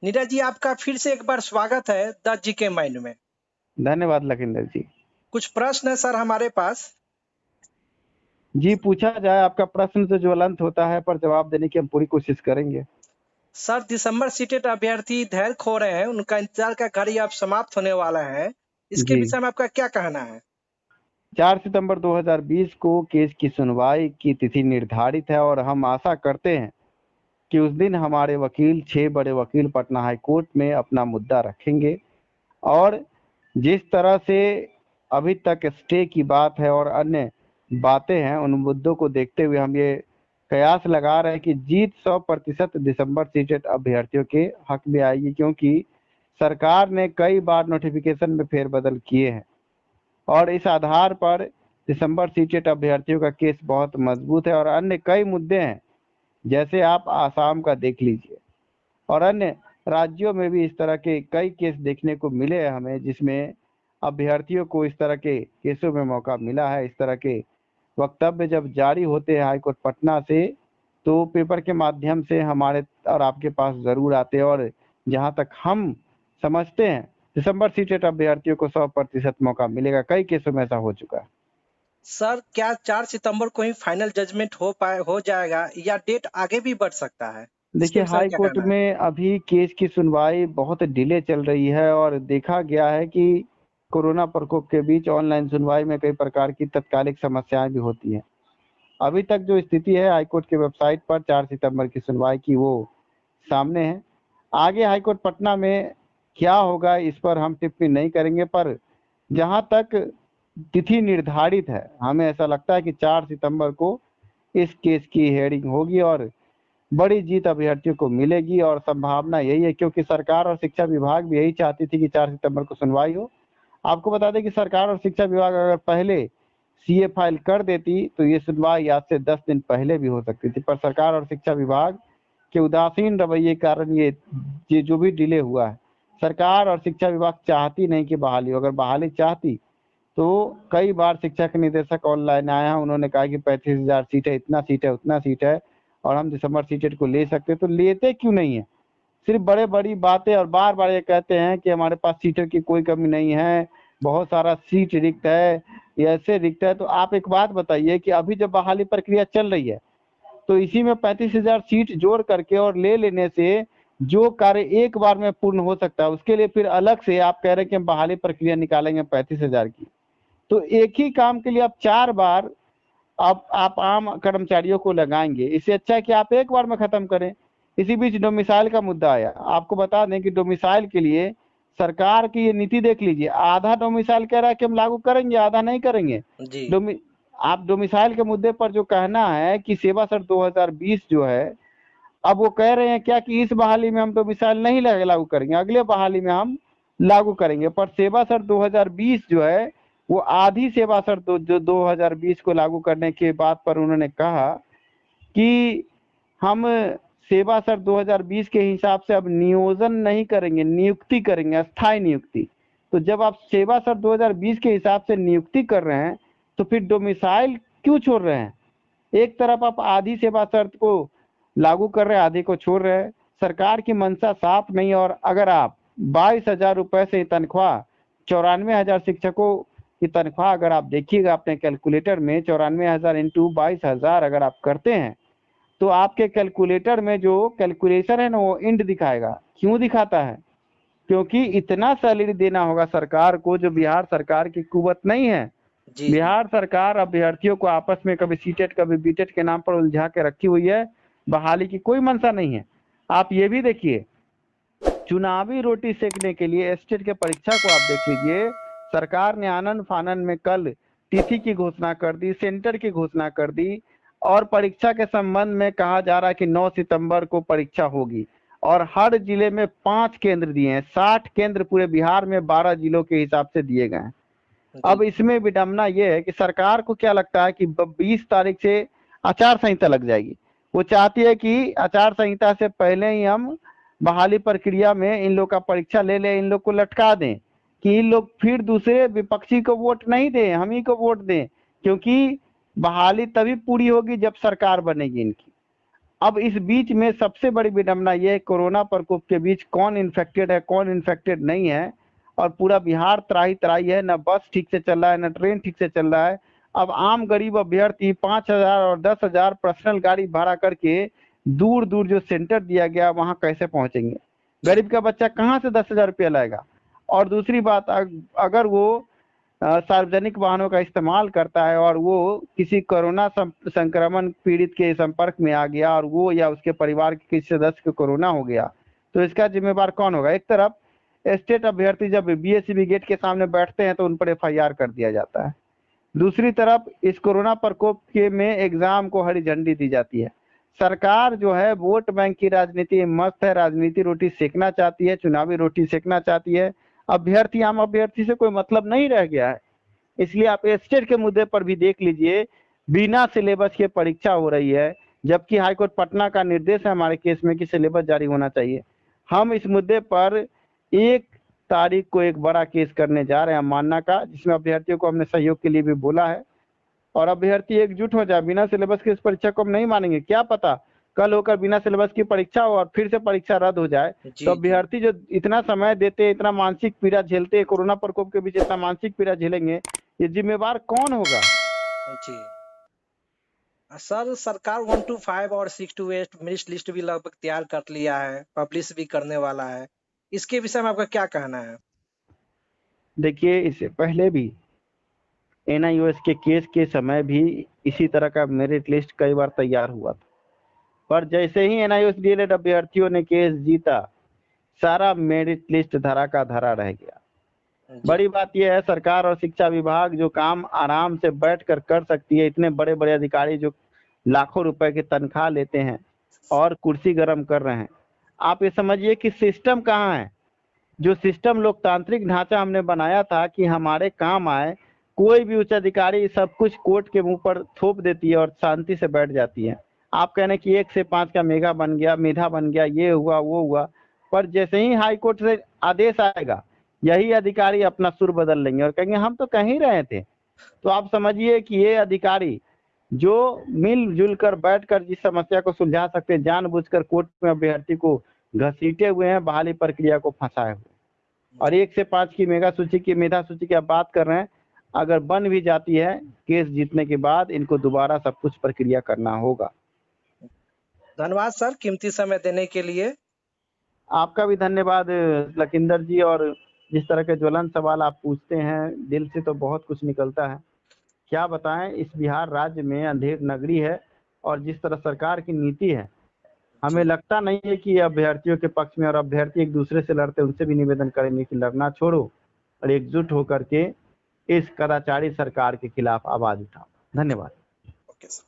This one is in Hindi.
नीरज जी, आपका फिर से एक बार स्वागत है द जीके माइंड में। धन्यवाद लखिंदर जी। कुछ प्रश्न है सर हमारे पास। जी पूछा जाए, आपका प्रश्न तो ज्वलंत होता है, पर जवाब देने की हम पूरी कोशिश करेंगे। सर, दिसंबर सीटेट अभ्यर्थी धैर्य खो रहे हैं, उनका इंतजार का घड़ी अब समाप्त होने वाला है। इसके जी, विषय में आपका क्या कहना है? 4 सितंबर 2020 को केस की सुनवाई की तिथि निर्धारित है और हम आशा करते हैं कि उस दिन हमारे वकील 6 बड़े वकील पटना हाई कोर्ट में अपना मुद्दा रखेंगे। और जिस तरह से अभी तक स्टे की बात है और अन्य बातें हैं, उन मुद्दों को देखते हुए हम ये कयास लगा रहे हैं कि जीत 100% दिसंबर सीटेट अभ्यर्थियों के हक में आएगी, क्योंकि सरकार ने कई बार नोटिफिकेशन में फेरबदल किए हैं और इस आधार पर दिसंबर सीटेट अभ्यर्थियों का केस बहुत मजबूत है। और अन्य कई मुद्दे हैं, जैसे आप आसाम का देख लीजिए और अन्य राज्यों में भी इस तरह के कई केस देखने को मिले हैं हमें, जिसमें अभ्यर्थियों को इस तरह के केसों में मौका मिला है। इस तरह के वक्तव्य जब जारी होते हैं हाईकोर्ट पटना से, तो पेपर के माध्यम से हमारे और आपके पास जरूर आते हैं। और जहां तक हम समझते हैं, दिसंबर सीटेट अभ्यर्थियों को 100% मौका मिलेगा। कई केसों में ऐसा हो चुका है। सर, क्या 4 सितंबर को ही फाइनल जजमेंट हो जाएगा या डेट आगे भी बढ़ सकता है? इसके देखिए, विषय में हाई क्या कोर्ट कहना है? में अभी केस की सुनवाई बहुत डिले चल रही है और देखा गया है कि कोरोना प्रकोप के बीच ऑनलाइन सुनवाई में कई प्रकार की तात्कालिक समस्याएं भी होती हैं। अभी तक जो स्थिति है, हाईकोर्ट की वेबसाइट पर 4 सितंबर की सुनवाई की वो सामने है। आगे हाईकोर्ट पटना में क्या होगा इस पर हम टिप्पणी नहीं करेंगे, पर जहां तक तिथि निर्धारित है, हमें ऐसा लगता है कि 4 सितंबर को इस केस की हेयरिंग होगी और बड़ी जीत अभ्यर्थियों को मिलेगी। और संभावना यही है, क्योंकि सरकार और शिक्षा विभाग भी यही चाहती थी कि 4 सितंबर को सुनवाई हो। आपको बता दें कि सरकार और शिक्षा विभाग अगर पहले सीए फाइल कर देती तो ये सुनवाई आज से 10 दिन पहले भी हो सकती थी, पर सरकार और शिक्षा विभाग के उदासीन रवैये के कारण ये जो भी डिले हुआ है। सरकार और शिक्षा विभाग चाहती नहीं कि बहाली हो। अगर बहाली चाहती तो कई बार शिक्षा के निदेशक ऑनलाइन आए हैं, उन्होंने कहा कि 35,000 सीट है, इतना सीट है, उतना सीट है और हम दिसंबर सीटेट को ले सकते, तो लेते क्यों नहीं है? सिर्फ बड़े बड़ी बातें और बार बार ये कहते हैं कि हमारे पास सीटर की कोई कमी नहीं है, बहुत सारा सीट रिक्त है, ये ऐसे रिक्त है। तो आप एक बात बताइए कि अभी जब बहाली प्रक्रिया चल रही है, तो इसी में 35,000 सीट जोड़ करके और ले लेने से जो कार्य एक बार में पूर्ण हो सकता है, उसके लिए फिर अलग से आप कह रहे हैं कि हम बहाली प्रक्रिया निकालेंगे 35,000 की। तो एक ही काम के लिए आप 4 बार आप आम कर्मचारियों को लगाएंगे, इससे अच्छा है कि आप एक बार में खत्म करें। इसी बीच डोमिसाइल का मुद्दा आया। आपको बता दें कि डोमिसाइल के लिए सरकार की ये नीति देख लीजिए, आधा डोमिसाइल कह रहा है कि हम लागू करेंगे, आधा नहीं करेंगे। जी। डोमि आप डोमिसाइल के मुद्दे पर जो कहना है कि सेवा सर 2020 जो है, अब वो कह रहे हैं क्या कि इस बहाली में हम डोमिसाइल नहीं लागू करेंगे, अगले बहाली में हम लागू करेंगे। पर सेवा सर 2020 जो है, वो आधी सेवा सर जो 2020 को लागू करने के बात पर उन्होंने कहा कि हम सेवा सर 2020 के हिसाब से अब नियोजन नहीं करेंगे, नियुक्ति करेंगे, अस्थायी नियुक्ति। तो जब आप सेवा सर 2020 के हिसाब से नियुक्ति कर रहे हैं, तो फिर डोमिसाइल क्यों छोड़ रहे हैं? एक तरफ आप आधी सेवा शर्त को लागू कर रहे हैं, आधे को छोड़ रहे हैं। सरकार की मंशा साफ नहीं। और अगर आप 22,000 रुपए से तनख्वाह, 94,000 शिक्षकों की तनख्वाह अगर आप देखिएगा अपने कैलकुलेटर में, 94,000 इंटू 22,000 अगर आप करते हैं, तो आपके कैलकुलेटर में जो कैलकुलेशन है ना, वो इंड दिखाएगा। क्यों दिखाता है? क्योंकि इतना सैलरी देना होगा सरकार को, जो बिहार सरकार की कुवत नहीं है। जी जी। बिहार सरकार अभ्यर्थियों को आपस में कभी सीटेट कभी बीटेट के नाम पर उलझा के रखी हुई है। बहाली की कोई मंशा नहीं है। आप ये भी देखिए, चुनावी रोटी सेकने के लिए स्टेट के परीक्षा को आप देख लीजिए, सरकार ने आनन फानन में कल तिथि की घोषणा कर दी, सेंटर की घोषणा कर दी और परीक्षा के संबंध में कहा जा रहा है कि 9 सितंबर को परीक्षा होगी। और हर जिले में 5 केंद्र दिए हैं, 60 केंद्र पूरे बिहार में 12 जिलों के हिसाब से दिए गए हैं। जी अब इसमें विडंबना यह है कि सरकार को क्या लगता है कि 20 तारीख से आचार संहिता लग जाएगी। वो चाहती है कि आचार संहिता से पहले ही हम बहाली प्रक्रिया में इन लोग का परीक्षा ले ले, इन लोग को लटका दें कि इन लोग फिर दूसरे विपक्षी को वोट नहीं दें, हम ही को वोट दें, क्योंकि बहाली तभी पूरी होगी जब सरकार बनेगी इनकी। अब इस बीच में सबसे बड़ी विडंबना ये है, कोरोना प्रकोप के बीच कौन इन्फेक्टेड है कौन इन्फेक्टेड नहीं है, और पूरा बिहार त्राही त्राही है, न बस ठीक से चल रहा है न ट्रेन ठीक से चल रहा है। अब आम गरीब अभ्यर्थी 5,000 और 10,000 पर्सनल गाड़ी भाड़ा करके दूर दूर जो सेंटर दिया गया वहां कैसे पहुंचेंगे? गरीब का बच्चा कहाँ से 10,000 रुपया लाएगा? और दूसरी बात, अगर वो सार्वजनिक वाहनों का इस्तेमाल करता है और वो किसी कोरोना संक्रमण पीड़ित के संपर्क में आ गया और वो या उसके परिवार के किसी सदस्य को कोरोना हो गया, तो इसका जिम्मेवार कौन होगा? एक तरफ स्टेट अभ्यर्थी जब बीएससीबी गेट के सामने बैठते हैं तो उन पर एफआईआर कर दिया जाता है, दूसरी तरफ इस कोरोना प्रकोप के में एग्जाम को हरी झंडी दी जाती है। सरकार जो है वोट बैंक की राजनीति मस्त है, राजनीति रोटी सेकना चाहती है, चुनावी रोटी सेकना चाहती है। अभ्यर्थी आम अभ्यर्थी से कोई मतलब नहीं रह गया है। इसलिए आप स्टेट के मुद्दे पर भी देख लीजिए, बिना सिलेबस के परीक्षा हो रही है, जबकि हाईकोर्ट पटना का निर्देश है हमारे केस में कि सिलेबस जारी होना चाहिए। हम इस मुद्दे पर 1 तारीख को एक बड़ा केस करने जा रहे हैं मानना का, जिसमें अभ्यर्थियों को हमने सहयोग के लिए भी बोला है, और अभ्यर्थी एकजुट हो जाए। बिना सिलेबस के इस परीक्षा को हम नहीं मानेंगे। क्या पता कल होकर बिना सिलेबस की परीक्षा हो और फिर से परीक्षा रद्द हो जाए, तो अभ्यर्थी जो इतना समय देते, इतना मानसिक पीड़ा झेलते, कोरोना प्रकोप के बीच इतना मानसिक पीड़ा झेलेंगे, ये जिम्मेवार कौन होगा? जी सर, सरकार 1 to 5 और 6 to 8 मेरिट लिस्ट भी लगभग तैयार कर लिया है, पब्लिश भी करने वाला है। इसके विषय में आपका क्या कहना है? देखिए, इससे पहले भी एनआईओएस के केस के समय भी इसी तरह का मेरिट लिस्ट कई बार तैयार हुआ था, पर जैसे ही एनआईओएस डीएलएड अभ्यर्थियों ने केस जीता, सारा मेरिट लिस्ट धरा का धरा रह गया। बड़ी बात यह है, सरकार और शिक्षा विभाग जो काम आराम से बैठकर कर सकती है, इतने बड़े बड़े अधिकारी जो लाखों रुपए की तनख्वाह लेते हैं और कुर्सी गर्म कर रहे हैं। आप ये समझिए कि सिस्टम कहाँ है? जो सिस्टम लोकतांत्रिक ढांचा हमने बनाया था कि हमारे काम आए, कोई भी उच्च अधिकारी सब कुछ कोर्ट के मुंह पर थोप देती है और शांति से बैठ जाती है। आप कहने कि 1 से 5 का मेधा बन गया, ये हुआ वो हुआ, पर जैसे ही हाई कोर्ट से आदेश आएगा, यही अधिकारी अपना सुर बदल लेंगे और कहेंगे हम तो कह ही रहे थे। तो आप समझिए कि ये अधिकारी जो मिलजुल कर बैठकर जिस समस्या को सुलझा सकते हैं, जानबूझकर कोर्ट में अभ्यर्थी को घसीटे हुए हैं, बहाली प्रक्रिया को फंसाए हुए। और 1 से 5 की मेधा सूची की आप बात कर रहे हैं, अगर बन भी जाती है केस जीतने के बाद, इनको दोबारा सब कुछ प्रक्रिया करना होगा। धन्यवाद सर, कीमती समय देने के लिए। आपका भी धन्यवाद लखिंदर जी, और जिस तरह के ज्वलंत सवाल आप पूछते हैं, दिल से तो बहुत कुछ निकलता है। क्या बताएं, इस बिहार राज्य में अंधेर नगरी है, और जिस तरह सरकार की नीति है, हमें लगता नहीं है कि अभ्यर्थियों के पक्ष में, और अभ्यर्थी एक दूसरे से लड़ते, उनसे भी निवेदन करेंगे कि लड़ना छोड़ो और एकजुट होकर के इस कदाचारी सरकार के खिलाफ आवाज उठाओ। धन्यवाद। Okay sir.